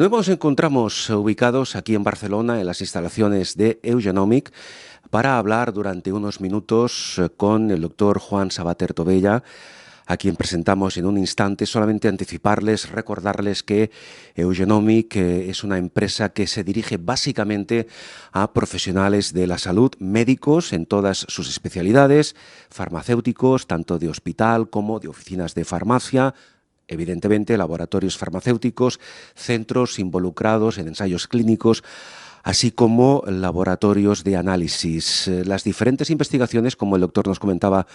nuevo nos encontramos ubicados aquí en Barcelona, en las instalaciones de Eugenomic, para hablar durante unos minutos con el doctor Juan Sabater Tobella, a quien presentamos en un instante. Solamente anticiparles, recordarles que Eugenomic es una empresa que se dirige básicamente a profesionales de la salud, médicos en todas sus especialidades, farmacéuticos, tanto de hospital como de oficinas de farmacia, evidentemente laboratorios farmacéuticos, centros involucrados en ensayos clínicos, así como laboratorios de análisis. Las diferentes investigaciones, como el doctor nos comentaba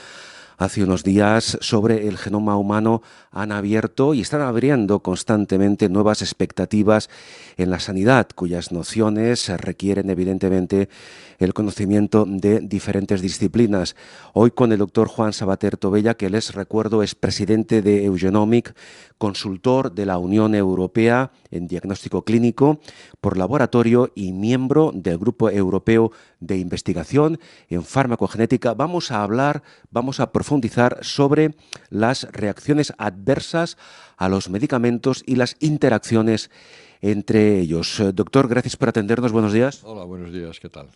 hace unos días, sobre el genoma humano han abierto y están abriendo constantemente nuevas expectativas en la sanidad, cuyas nociones requieren evidentemente el conocimiento de diferentes disciplinas. Hoy con el doctor Juan Sabater Tobella, que les recuerdo es presidente de Eugenomic, consultor de la Unión Europea en diagnóstico clínico por laboratorio y miembro del Grupo Europeo de Investigación en Farmacogenética. Vamos a profundizar sobre las reacciones adversas a los medicamentos y las interacciones entre ellos. Doctor, gracias por atendernos. Buenos días. Hola, buenos días. ¿Qué tal?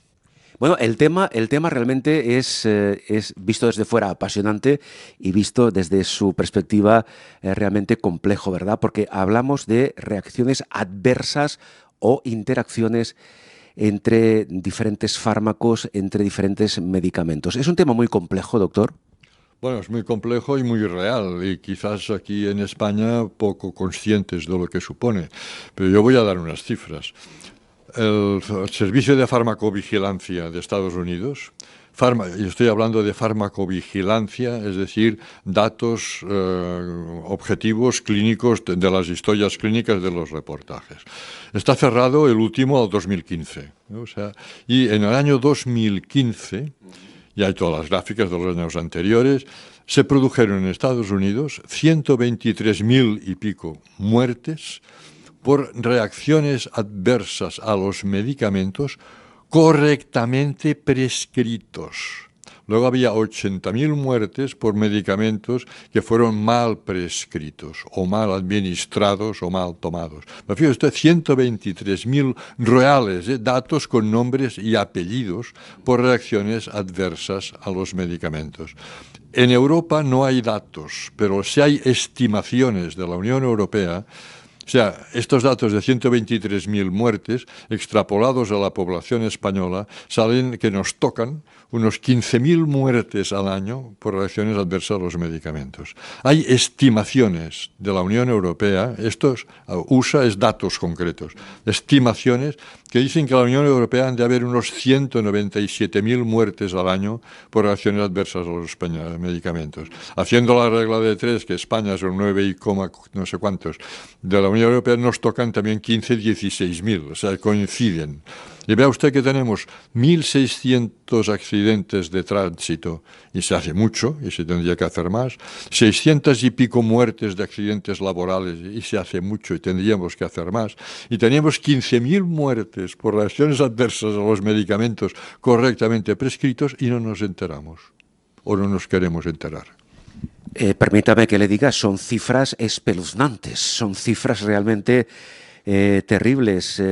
Bueno, el tema realmente es visto desde fuera apasionante y visto desde su perspectiva realmente complejo, ¿verdad? Porque hablamos de reacciones adversas o interacciones entre diferentes fármacos, entre diferentes medicamentos. ¿Es un tema muy complejo, doctor? Bueno, es muy complejo y muy real y quizás aquí en España poco conscientes de lo que supone, pero yo voy a dar unas cifras. El Servicio de Farmacovigilancia de Estados Unidos, y estoy hablando de farmacovigilancia, es decir, datos objetivos clínicos de las historias clínicas de los reportajes. Está cerrado el último al 2015, ¿no? O sea, y en el año 2015, y hay todas las gráficas de los años anteriores, se produjeron en Estados Unidos 123.000 y pico muertes por reacciones adversas a los medicamentos correctamente prescritos. Luego había 80.000 muertes por medicamentos que fueron mal prescritos, o mal administrados, o mal tomados. Me fíjate usted, 123.000 reales, datos con nombres y apellidos por reacciones adversas a los medicamentos. En Europa no hay datos, pero sí hay estimaciones de la Unión Europea. O sea, estos datos de 123.000 muertes, extrapolados a la población española, salen que nos tocan unos 15.000 muertes al año por reacciones adversas a los medicamentos. Hay estimaciones de la Unión Europea, estos USA es datos concretos, estimaciones que dicen que en la Unión Europea han de haber unos 197.000 muertes al año por reacciones adversas a los medicamentos. Haciendo la regla de 3, que España es un 9, no sé cuántos, de la Unión Europea nos tocan también 16.000, o sea, coinciden. Y vea usted que tenemos 1.600 accidentes de tránsito, y se hace mucho, y se tendría que hacer más, 600 y pico muertes de accidentes laborales, y se hace mucho, y tendríamos que hacer más, y teníamos 15.000 muertes por reacciones adversas a los medicamentos correctamente prescritos, y no nos enteramos, o no nos queremos enterar. Permítame que le diga, son cifras espeluznantes, son cifras realmente terribles.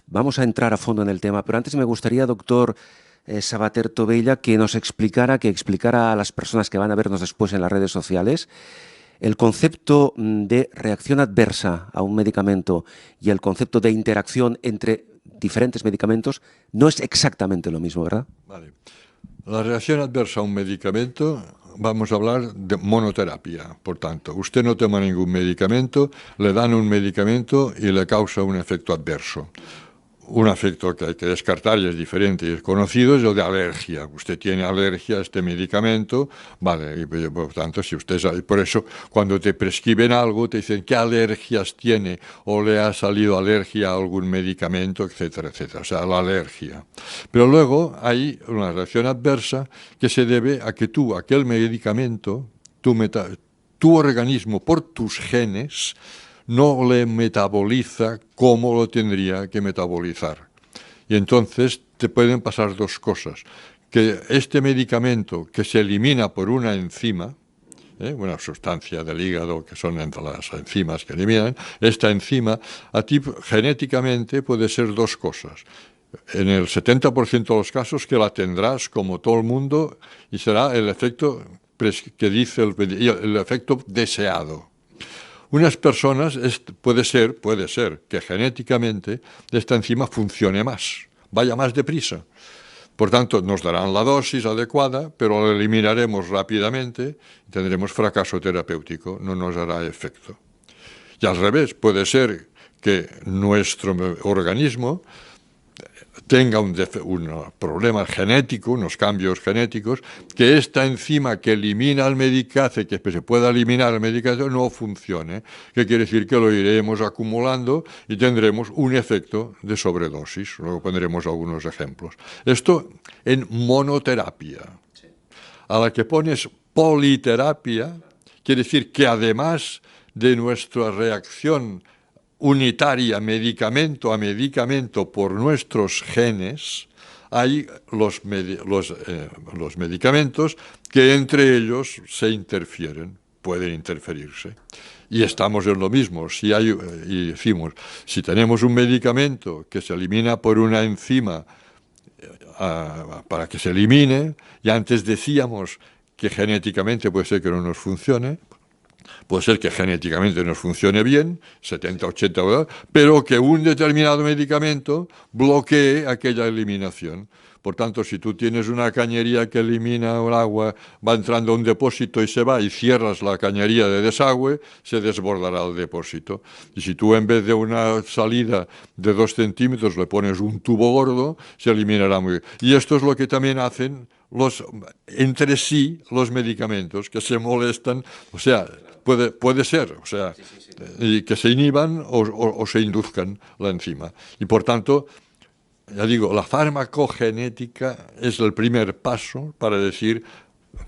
Vamos a entrar a fondo en el tema, pero antes me gustaría, doctor Sabater Tobella, que nos explicara, a las personas que van a vernos después en las redes sociales, el concepto de reacción adversa a un medicamento y el concepto de interacción entre diferentes medicamentos no es exactamente lo mismo, ¿verdad? Vale. La reacción adversa a un medicamento, vamos a hablar de monoterapia. Por tanto, usted no toma ningún medicamento, le dan un medicamento y le causa un efecto adverso. Un efecto que hay que descartar y es diferente y es conocido, es el de alergia. Usted tiene alergia a este medicamento, vale, y por tanto, si usted sabe, por eso cuando te prescriben algo te dicen qué alergias tiene o le ha salido alergia a algún medicamento, etcétera, etcétera. O sea, la alergia. Pero luego hay una reacción adversa que se debe a que aquel medicamento, tu organismo, por tus genes, no le metaboliza como lo tendría que metabolizar. Y entonces te pueden pasar dos cosas. Que este medicamento que se elimina por una enzima, una sustancia del hígado que son entre las enzimas que eliminan. Esta enzima a ti genéticamente puede ser dos cosas. En el 70% de los casos que la tendrás como todo el mundo y será el efecto que dice el efecto deseado. Unas personas puede ser que genéticamente esta enzima funcione más, vaya más deprisa. Por tanto, nos darán la dosis adecuada, pero la eliminaremos rápidamente y tendremos fracaso terapéutico, no nos hará efecto. Y al revés, puede ser que nuestro organismo tenga un problema genético, unos cambios genéticos, que esta enzima que elimina el medicamento, que se pueda eliminar el medicamento, no funcione. Que quiere decir que lo iremos acumulando y tendremos un efecto de sobredosis. Luego pondremos algunos ejemplos. Esto en monoterapia. A la que pones politerapia, quiere decir que además de nuestra reacción unitaria, medicamento a medicamento por nuestros genes, hay los medicamentos que entre ellos se interfieren, pueden interferirse. Y estamos en lo mismo. Y decimos, si tenemos un medicamento que se elimina por una enzima para que se elimine, y antes decíamos que genéticamente puede ser que no nos funcione, puede ser que genéticamente nos funcione bien, 70, 80, pero que un determinado medicamento bloquee aquella eliminación. Por tanto, si tú tienes una cañería que elimina el agua, va entrando a un depósito y se va, y cierras la cañería de desagüe, se desbordará el depósito. Y si tú en vez de una salida de 2 centímetros le pones un tubo gordo, se eliminará muy bien. Y esto es lo que también hacen entre sí los medicamentos, que se molestan, o sea, puede ser, o sea, y que se inhiban o se induzcan la enzima. Y por tanto, ya digo, la farmacogenética es el primer paso para decir,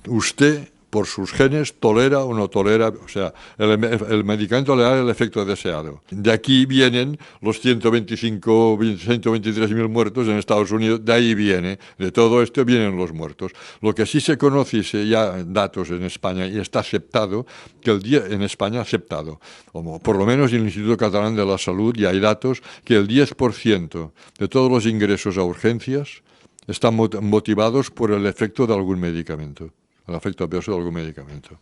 usted por sus genes tolera o no tolera, o sea, el medicamento le da el efecto deseado. De aquí vienen los 123.000 muertos en Estados Unidos, de ahí viene, de todo esto vienen los muertos. Lo que sí se conoce y ya datos en España y está aceptado, que en España aceptado, como por lo menos en el Instituto Catalán de la Salud, y hay datos que el 10% de todos los ingresos a urgencias están motivados por el efecto de algún medicamento. El efecto adverso de algún medicamento.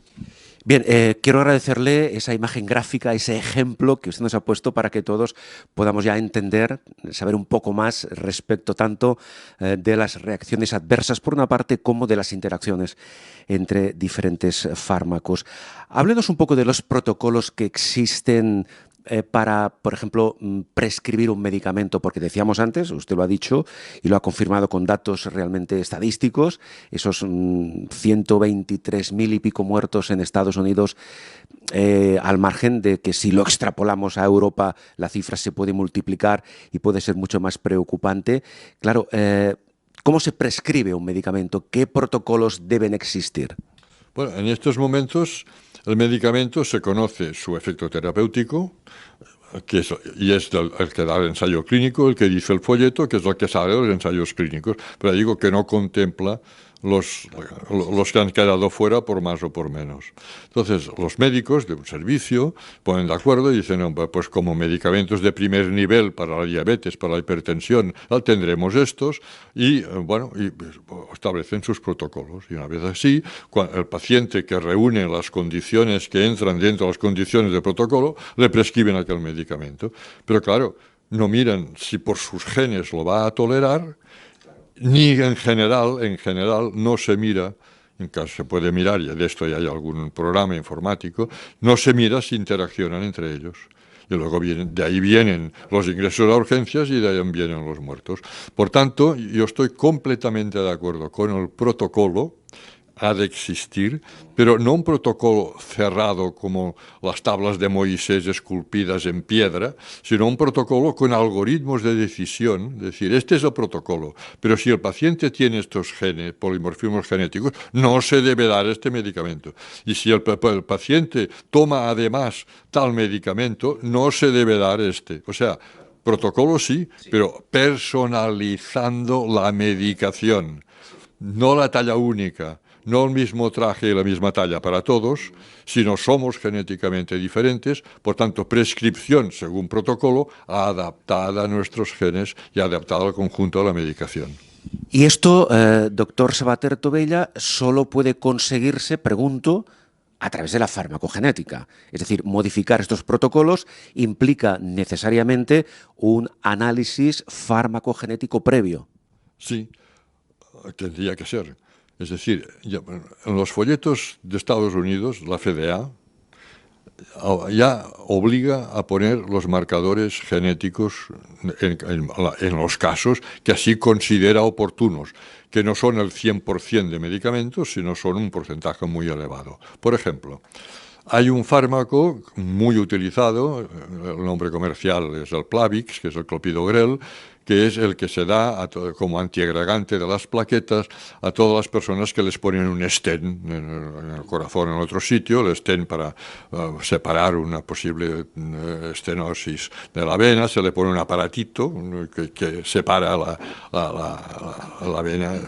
Bien, quiero agradecerle esa imagen gráfica, ese ejemplo que usted nos ha puesto para que todos podamos ya entender, saber un poco más respecto tanto de las reacciones adversas por una parte como de las interacciones entre diferentes fármacos. Háblenos un poco de los protocolos que existen para, por ejemplo, prescribir un medicamento, porque decíamos antes, usted lo ha dicho y lo ha confirmado con datos realmente estadísticos, esos 123.000 y pico muertos en Estados Unidos, al margen de que si lo extrapolamos a Europa la cifra se puede multiplicar y puede ser mucho más preocupante. Claro, ¿cómo se prescribe un medicamento? ¿Qué protocolos deben existir? Bueno, en estos momentos el medicamento se conoce su efecto terapéutico, y es el que da el ensayo clínico, el que dice el folleto, que es lo que sale de los ensayos clínicos, pero digo que no contempla los que han quedado fuera por más o por menos. Entonces, los médicos de un servicio ponen de acuerdo y dicen, no, pues como medicamentos de primer nivel para la diabetes, para la hipertensión, tendremos estos y establecen sus protocolos. Y una vez así, el paciente que reúne las condiciones que entran dentro de las condiciones del protocolo, le prescriben aquel medicamento. Pero claro, no miran si por sus genes lo va a tolerar, ni en general no se mira, en caso se puede mirar, y de esto ya hay algún programa informático, no se mira si interaccionan entre ellos. Y luego de ahí vienen los ingresos a urgencias y de ahí vienen los muertos. Por tanto, yo estoy completamente de acuerdo con el protocolo, ha de existir, pero no un protocolo cerrado como las tablas de Moisés esculpidas en piedra, sino un protocolo con algoritmos de decisión, es decir, este es el protocolo, pero si el paciente tiene estos genes, polimorfismos genéticos, no se debe dar este medicamento. Y si el paciente toma además tal medicamento, no se debe dar este. O sea, protocolo sí, pero personalizando la medicación, no la talla única. no el mismo traje y la misma talla para todos, sino somos genéticamente diferentes, por tanto, prescripción según protocolo adaptada a nuestros genes y adaptada al conjunto de la medicación. Y esto, doctor Sabater Tobella, solo puede conseguirse, pregunto, a través de la farmacogenética. Es decir, modificar estos protocolos implica necesariamente un análisis farmacogenético previo. Sí, tendría que ser. Es decir, en los folletos de Estados Unidos, la FDA ya obliga a poner los marcadores genéticos en los casos que así considera oportunos, que no son el 100% de medicamentos, sino son un porcentaje muy elevado. Por ejemplo, hay un fármaco muy utilizado, el nombre comercial es el Plavix, que es el clopidogrel, que es el que se da como antiagregante de las plaquetas a todas las personas que les ponen un stent en el corazón o en otro sitio, el stent para separar una posible estenosis de la vena, se le pone un aparatito que separa la vena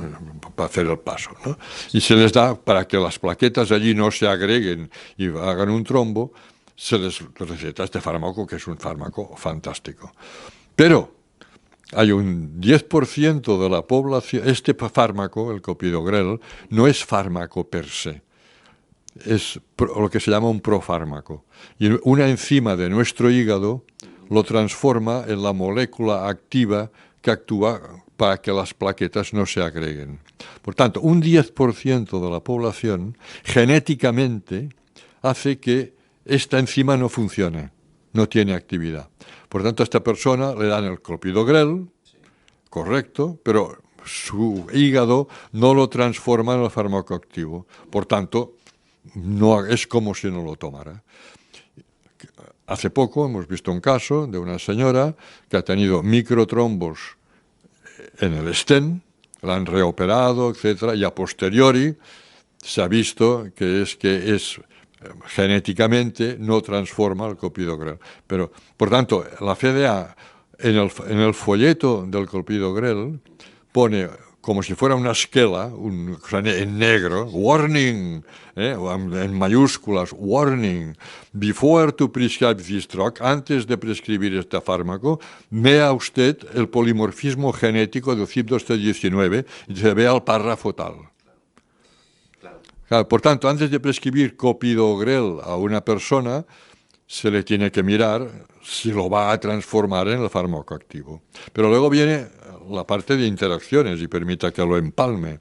para hacer el paso, ¿no? Y se les da para que las plaquetas allí no se agreguen y hagan un trombo, se les receta este fármaco, que es un fármaco fantástico. Pero hay un 10% de la población, este fármaco, el clopidogrel, no es fármaco per se, es lo que se llama un profármaco. Y una enzima de nuestro hígado lo transforma en la molécula activa que actúa para que las plaquetas no se agreguen. Por tanto, un 10% de la población genéticamente hace que esta enzima no funcione, no tiene actividad. Por tanto, a esta persona le dan el clopidogrel, correcto, pero su hígado no lo transforma en el fármaco activo. Por tanto, no es como si no lo tomara. Hace poco hemos visto un caso de una señora que ha tenido microtrombos en el stent, la han reoperado, etcétera, y a posteriori se ha visto que es genéticamente no transforma el clopidogrel. Pero, por tanto, la FDA en el folleto del clopidogrel pone como si fuera una esquela, en negro, warning, en mayúsculas, warning, before to prescribe this drug, antes de prescribir este fármaco, vea usted el polimorfismo genético de CYP2D19 y se vea el párrafo tal. Claro, por tanto, antes de prescribir clopidogrel a una persona, se le tiene que mirar si lo va a transformar en el fármaco activo. Pero luego viene la parte de interacciones y permita que lo empalme.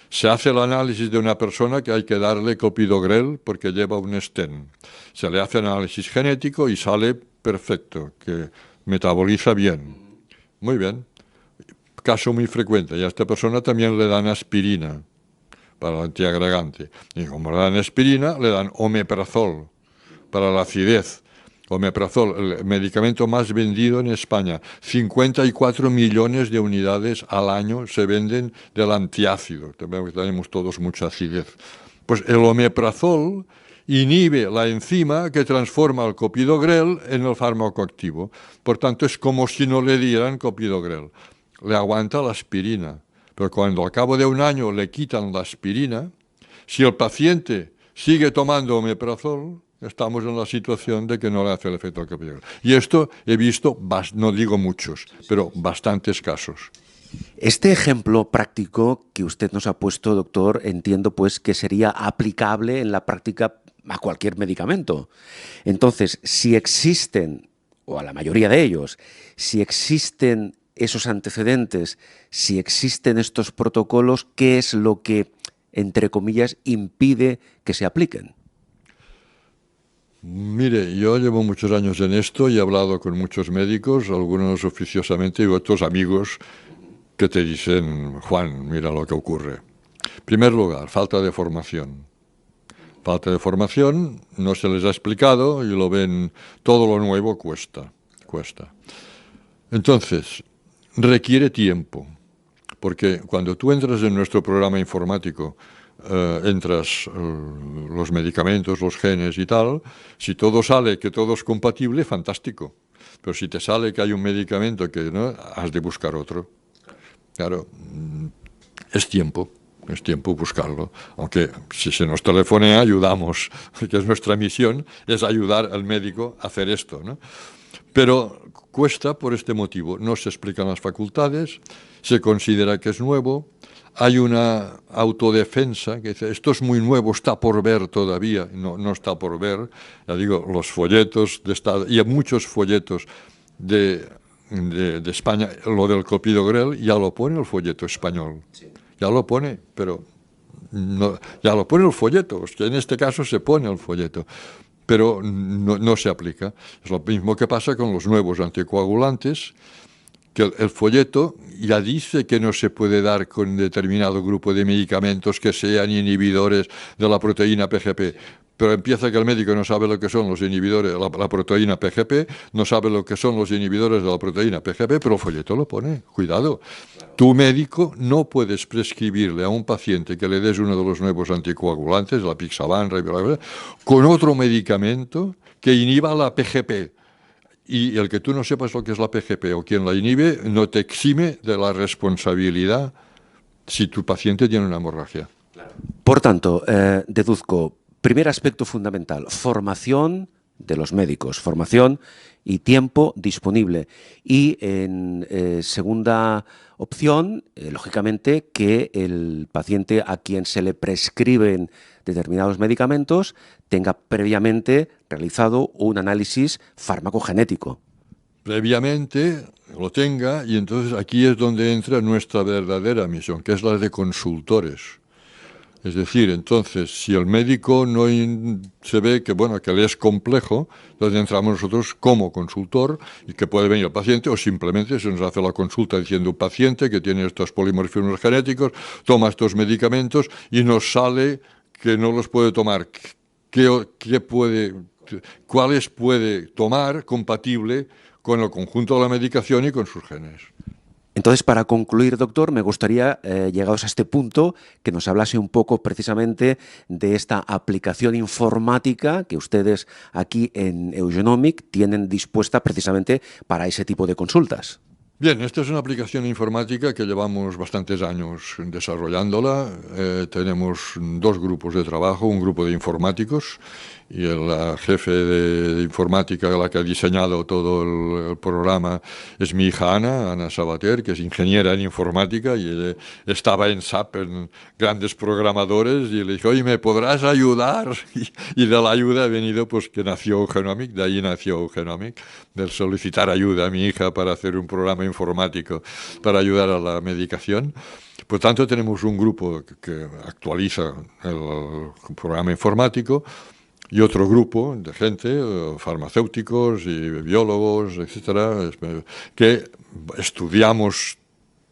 Se hace el análisis de una persona que hay que darle clopidogrel porque lleva un stent. Se le hace análisis genético y sale perfecto, que metaboliza bien. Muy bien. Caso muy frecuente. Y a esta persona también le dan aspirina para el antiagregante. Y como le dan aspirina, le dan omeprazol para la acidez. Omeprazol, el medicamento más vendido en España. 54 millones de unidades al año se venden del antiácido. Tenemos todos mucha acidez. Pues el omeprazol inhibe la enzima que transforma el clopidogrel en el fármaco activo. Por tanto, es como si no le dieran clopidogrel. Le aguanta la aspirina. Pero cuando al cabo de un año le quitan la aspirina, si el paciente sigue tomando omeprazol, estamos en la situación de que no le hace el efecto al clopidogrel. Y esto he visto, no digo muchos, pero bastantes casos. Este ejemplo práctico que usted nos ha puesto, doctor, entiendo pues que sería aplicable en la práctica a cualquier medicamento. Entonces, si existen, o a la mayoría de ellos, si existen esos antecedentes, si existen estos protocolos, ¿qué es lo que, entre comillas, impide que se apliquen? Mire, yo llevo muchos años en esto y he hablado con muchos médicos, algunos oficiosamente y otros amigos que te dicen, Juan, mira lo que ocurre. En primer lugar, falta de formación. Falta de formación, no se les ha explicado y lo ven, todo lo nuevo cuesta. Entonces, requiere tiempo, porque cuando tú entras en nuestro programa informático, entras los medicamentos, los genes y tal, si todo sale que todo es compatible, fantástico. Pero si te sale que hay un medicamento que no, has de buscar otro. Claro, es tiempo. es tiempo buscarlo. Aunque si se nos telefonea, ayudamos, que es nuestra misión, es ayudar al médico a hacer esto, ¿no? Pero cuesta por este motivo. No se explican las facultades, se considera que es nuevo, hay una autodefensa que dice, esto es muy nuevo, está por ver todavía. No, no está por ver. Ya digo, los folletos de Estado, y hay muchos folletos de España, lo del clopidogrel ya lo pone el folleto español. Sí. Ya lo pone, pero no, ya lo pone el folleto, es que en este caso se pone el folleto, pero no se aplica. Es lo mismo que pasa con los nuevos anticoagulantes, que el folleto ya dice que no se puede dar con determinado grupo de medicamentos que sean inhibidores de la proteína PGP. Pero empieza que el médico no sabe lo que son los inhibidores de la proteína PGP, no sabe lo que son los inhibidores de la proteína PGP, pero el folleto lo pone. Cuidado. Tu médico no puedes prescribirle a un paciente que le des uno de los nuevos anticoagulantes, la Pixaban, con otro medicamento que inhiba la PGP. Y el que tú no sepas lo que es la PGP o quien la inhibe no te exime de la responsabilidad si tu paciente tiene una hemorragia. Por tanto, deduzco, primer aspecto fundamental, formación de los médicos, formación y tiempo disponible. Y en segunda opción, lógicamente, que el paciente a quien se le prescriben determinados medicamentos tenga previamente realizado un análisis farmacogenético. Previamente lo tenga, y entonces aquí es donde entra nuestra verdadera misión, que es la de consultores. Es decir, entonces, si el médico no se ve que, bueno, que le es complejo, entonces entramos nosotros como consultor y que puede venir el paciente o simplemente se nos hace la consulta diciendo un paciente que tiene estos polimorfismos genéticos, toma estos medicamentos y nos sale que no los puede tomar. ¿Cuáles puede tomar compatible con el conjunto de la medicación y con sus genes? Entonces, para concluir, doctor, me gustaría, llegados a este punto, que nos hablase un poco precisamente de esta aplicación informática que ustedes aquí en Eugenomic tienen dispuesta precisamente para ese tipo de consultas. Bien, esta es una aplicación informática que llevamos bastantes años desarrollándola. Tenemos dos grupos de trabajo, un grupo de informáticos y la jefe de informática, la que ha diseñado todo el programa, es mi hija Ana Sabater, que es ingeniera en informática y ella estaba en SAP, en grandes programadores, y le dije, oye, ¿me podrás ayudar? Y de la ayuda ha venido pues que nació Eugenomic, de ahí nació Eugenomic, del solicitar ayuda a mi hija para hacer un programa informático para ayudar a la medicación. Por tanto, tenemos un grupo que actualiza el programa informático y otro grupo de gente, farmacéuticos y biólogos, etcétera, que estudiamos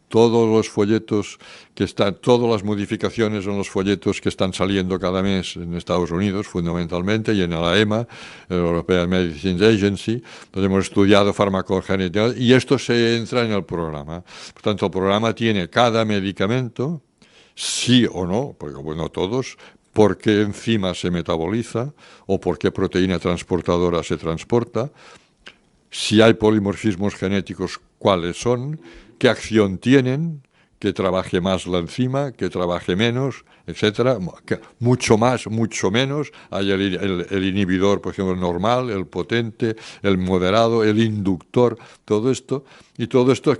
todos los folletos que están, todas las modificaciones en los folletos que están saliendo cada mes en Estados Unidos, fundamentalmente, y en la EMA, el European Medicines Agency, donde hemos estudiado farmacogenética, y esto se entra en el programa. Por tanto, el programa tiene cada medicamento, sí o no, porque bueno, todos, por qué enzima se metaboliza o por qué proteína transportadora se transporta, si hay polimorfismos genéticos, cuáles son, qué acción tienen, que trabaje más la enzima, que trabaje menos, etcétera, mucho más, mucho menos. Hay el inhibidor, por ejemplo, el normal, el potente, el moderado, el inductor, todo esto, y todo esto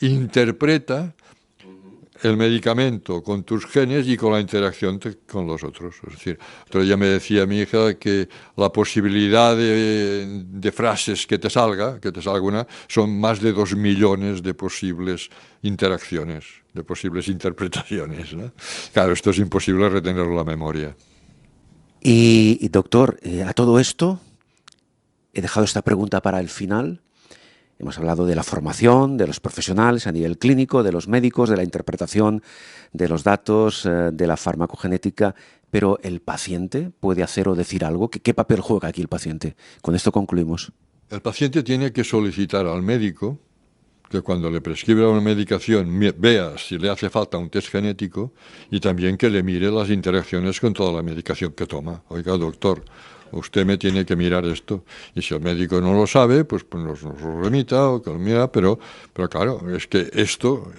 interpreta el medicamento con tus genes y con la interacción con los otros. Es decir, otro día me decía mi hija que la posibilidad de frases que te salga una, son más de 2 millones de posibles interacciones, de posibles interpretaciones, ¿no? Claro, esto es imposible retenerlo en la memoria. Y doctor, a todo esto, he dejado esta pregunta para el final. Hemos hablado de la formación, de los profesionales a nivel clínico, de los médicos, de la interpretación de los datos, de la farmacogenética, pero ¿el paciente puede hacer o decir algo? ¿Qué papel juega aquí el paciente? Con esto concluimos. El paciente tiene que solicitar al médico que cuando le prescriba una medicación vea si le hace falta un test genético y también que le mire las interacciones con toda la medicación que toma. Oiga, doctor, usted me tiene que mirar esto. Y si el médico no lo sabe, pues nos lo remita o que lo mira, pero claro, es que esto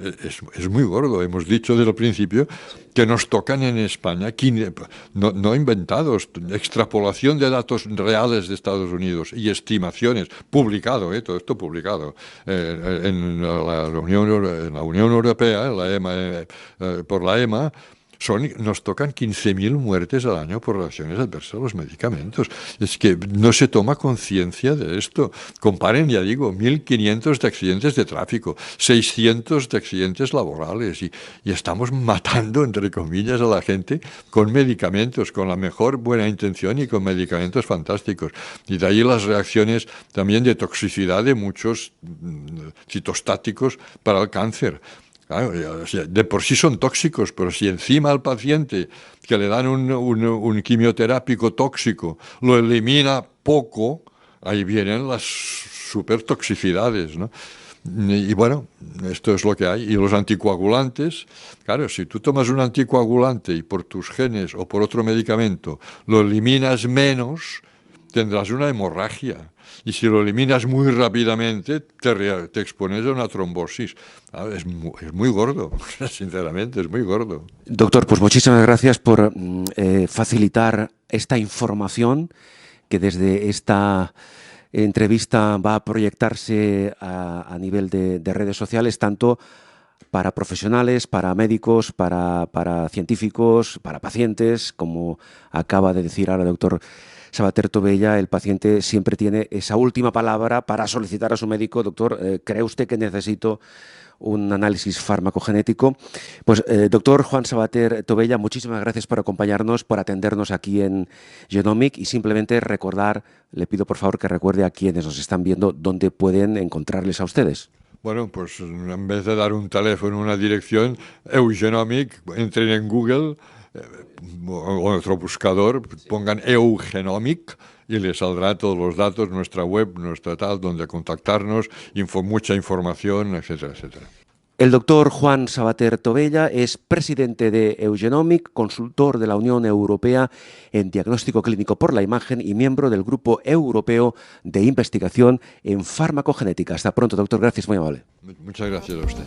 es muy gordo. Hemos dicho desde el principio que nos tocan en España, no inventados, extrapolación de datos reales de Estados Unidos y estimaciones, publicado, todo esto publicado en la Unión Europea, en la EMA, por la EMA. Nos tocan 15.000 muertes al año por reacciones adversas a los medicamentos. Es que no se toma conciencia de esto. Comparen, ya digo, 1.500 de accidentes de tráfico, 600 de accidentes laborales y estamos matando, entre comillas, a la gente con medicamentos, con la mejor buena intención y con medicamentos fantásticos. Y de ahí las reacciones también de toxicidad de muchos citostáticos para el cáncer. Claro, de por sí son tóxicos, pero si encima al paciente que le dan un quimioterápico tóxico lo elimina poco, ahí vienen las supertoxicidades, ¿no? Y bueno, esto es lo que hay. Y los anticoagulantes, claro, si tú tomas un anticoagulante y por tus genes o por otro medicamento lo eliminas menos, tendrás una hemorragia. Y si lo eliminas muy rápidamente, te expones a una trombosis. Es muy gordo, sinceramente, es muy gordo. Doctor, pues muchísimas gracias por facilitar esta información que desde esta entrevista va a proyectarse a nivel de redes sociales, tanto para profesionales, para médicos, para científicos, para pacientes, como acaba de decir ahora el doctor Savater Tobella. El paciente siempre tiene esa última palabra para solicitar a su médico: doctor, ¿cree usted que necesito un análisis farmacogenético? Pues doctor Juan Savater Tobella, muchísimas gracias por acompañarnos, por atendernos aquí en Genomic, y simplemente le pido por favor que recuerde a quienes nos están viendo dónde pueden encontrarles a ustedes. Bueno, pues en vez de dar un teléfono, una dirección, Eugenomic, entren en Google o otro buscador, pongan Eugenomic y les saldrá todos los datos, nuestra web, nuestra tal, donde contactarnos, mucha información, etcétera, etcétera. El doctor Juan Savater Tobella es presidente de Eugenomic, consultor de la Unión Europea en diagnóstico clínico por la imagen y miembro del Grupo Europeo de Investigación en Farmacogenética. Hasta pronto, doctor. Gracias, muy amable. Muchas gracias a usted.